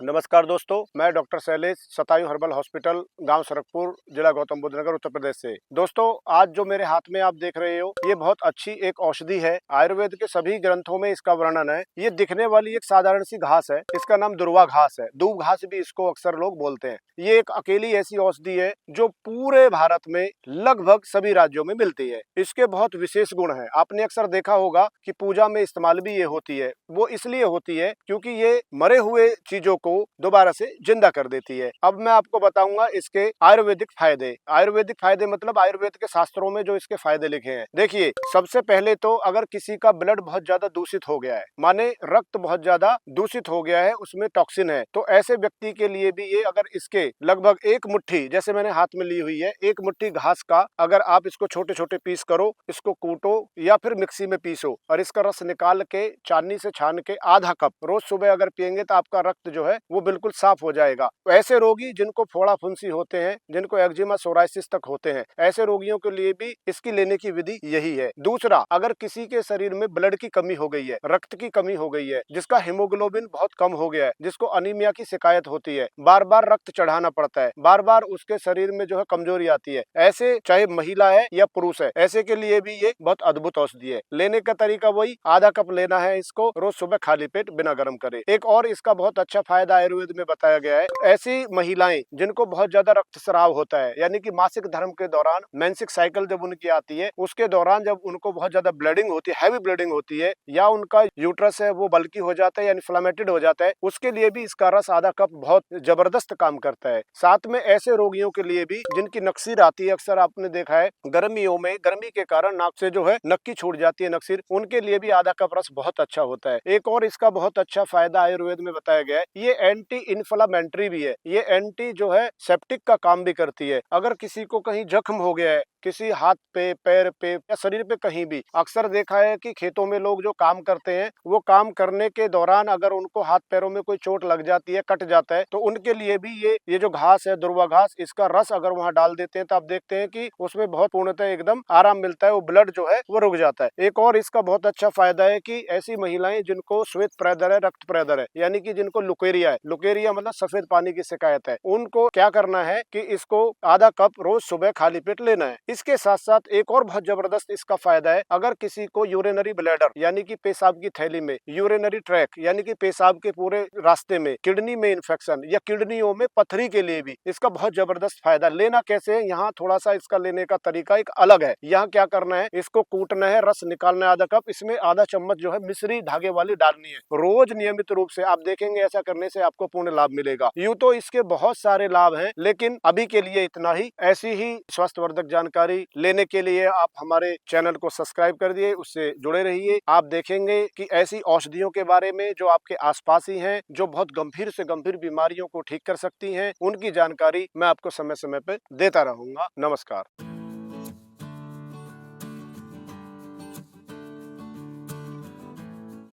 नमस्कार दोस्तों, मैं डॉक्टर शैलेश शतायु हर्बल हॉस्पिटल, गांव सरकपुर, जिला गौतम बुद्ध नगर, उत्तर प्रदेश से। दोस्तों, आज जो मेरे हाथ में आप देख रहे हो, ये बहुत अच्छी एक औषधि है। आयुर्वेद के सभी ग्रंथों में इसका वर्णन है। ये दिखने वाली एक साधारण सी घास है। इसका नाम दुर्वा घास है। दूब घास भी इसको अक्सर लोग बोलते हैं। ये एक अकेली ऐसी औषधि है जो पूरे भारत में लगभग सभी राज्यों में मिलती है। इसके बहुत विशेष गुण है। आपने अक्सर देखा होगा कि पूजा में इस्तेमाल भी ये होती है। वो इसलिए होती है क्योंकि ये मरे हुए चीजों को दोबारा से जिंदा कर देती है। अब मैं आपको बताऊंगा इसके आयुर्वेदिक फायदे। आयुर्वेदिक फायदे मतलब आयुर्वेद के शास्त्रों में जो इसके फायदे लिखे हैं। देखिए, सबसे पहले तो अगर किसी का ब्लड बहुत ज्यादा दूषित हो गया है, माने रक्त बहुत ज्यादा दूषित हो गया है, उसमें टॉक्सिन है, तो ऐसे व्यक्ति के लिए भी ये अगर इसके लगभग एक मुट्ठी, जैसे मैंने हाथ में ली हुई है, एक मुट्ठी घास का अगर आप इसको छोटे छोटे पीस करो, इसको कूटो या फिर मिक्सी में पीसो और इसका रस निकाल के चालनी से छान के आधा कप रोज सुबह अगर पियेंगे तो आपका रक्त जो है वो बिल्कुल साफ हो जाएगा। तो ऐसे रोगी जिनको फोड़ा फुंसी होते हैं, जिनको एक्जिमा सोराइसिस तक होते हैं, ऐसे रोगियों के लिए भी इसकी लेने की विधि यही है। दूसरा, अगर किसी के शरीर में ब्लड की कमी हो गई है, रक्त की कमी हो गई है, जिसका हीमोग्लोबिन बहुत कम हो गया है, जिसको अनीमिया की शिकायत होती है, बार बार रक्त चढ़ाना पड़ता है, बार बार उसके शरीर में जो है कमजोरी आती है, ऐसे चाहे महिला है या पुरुष है, ऐसे के लिए भी ये बहुत अद्भुत औषधि है। लेने का तरीका वही, आधा कप लेना है इसको रोज सुबह खाली पेट बिना गर्म करे। एक और इसका बहुत अच्छा फायदा आयुर्वेद में बताया गया है। ऐसी महिलाएं जिनको बहुत ज्यादा रक्तस्राव होता है, यानी कि मासिक धर्म के दौरान मेंसिक साइकिल जब उनकी आती है, उसके दौरान जब उनको बहुत ज्यादा ब्लीडिंग होती है, हैवी ब्लीडिंग होती है, या उनका यूट्रस है वो बल्की हो जाता है या इन्फ्लेमेटेड हो जाता है, उसके लिए भी इसका रस आधा कप बहुत जबरदस्त काम करता है। साथ में ऐसे रोगियों के लिए भी जिनकी नक्सीर आती है, अक्सर आपने देखा है गर्मियों में गर्मी के कारण नाक से जो है नक्की छूट जाती है नक्सीर, उनके लिए भी आधा कप रस बहुत अच्छा होता है। एक और इसका बहुत अच्छा फायदा आयुर्वेद में बताया गया है, ये एंटी इन्फ्लेमेटरी भी है। ये एंटी जो है सेप्टिक का काम भी करती है। अगर किसी को कहीं जख्म हो गया है, किसी हाथ पे, पैर पे या शरीर पे कहीं भी, अक्सर देखा है कि खेतों में लोग जो काम करते हैं, वो काम करने के दौरान अगर उनको हाथ पैरों में कोई चोट लग जाती है, कट जाता है, तो उनके लिए भी ये जो घास है, दुर्वा घास, इसका रस अगर वहां डाल देते हैं तो आप देखते हैं कि उसमें बहुत पूर्णतः एकदम आराम मिलता है, वो ब्लड जो है वो रुक जाता है। एक और इसका बहुत अच्छा फायदा है कि ऐसी महिलाएं जिनको श्वेत प्रदर है, रक्त प्रदर है, यानी कि जिनको लुकेरिया है, लुकेरिया मतलब सफेद पानी की शिकायत है, उनको क्या करना है कि इसको आधा कप रोज सुबह खाली पेट लेना है। इसके साथ साथ एक और बहुत जबरदस्त इसका फायदा है, अगर किसी को यूरिनरी ब्लैडर यानी कि पेशाब की थैली में, यूरिनरी ट्रैक यानी कि पेशाब के पूरे रास्ते में, किडनी में इन्फेक्शन या किडनियों में पथरी के लिए भी इसका बहुत जबरदस्त फायदा। लेना कैसे है, यहाँ थोड़ा सा इसका लेने का तरीका एक अलग है। यहाँ क्या करना है, इसको कूटना है, रस निकालना है आधा कप, इसमें आधा चम्मच जो है मिश्री धागे वाली डालनी है। रोज नियमित रूप से आप देखेंगे ऐसा करने से आपको पूर्ण लाभ मिलेगा। यूं तो इसके बहुत सारे लाभ हैं, लेकिन अभी के लिए इतना ही। ऐसी ही स्वास्थ्यवर्धक जानकारी लेने के लिए आप हमारे चैनल को सब्सक्राइब कर दिए, उससे जुड़े रहिए। आप देखेंगे कि ऐसी औषधियों के बारे में जो आपके आसपास ही हैं, जो बहुत गंभीर से गंभीर बीमारियों को ठीक कर सकती हैं, उनकी जानकारी मैं आपको समय समय पर देता रहूंगा। नमस्कार।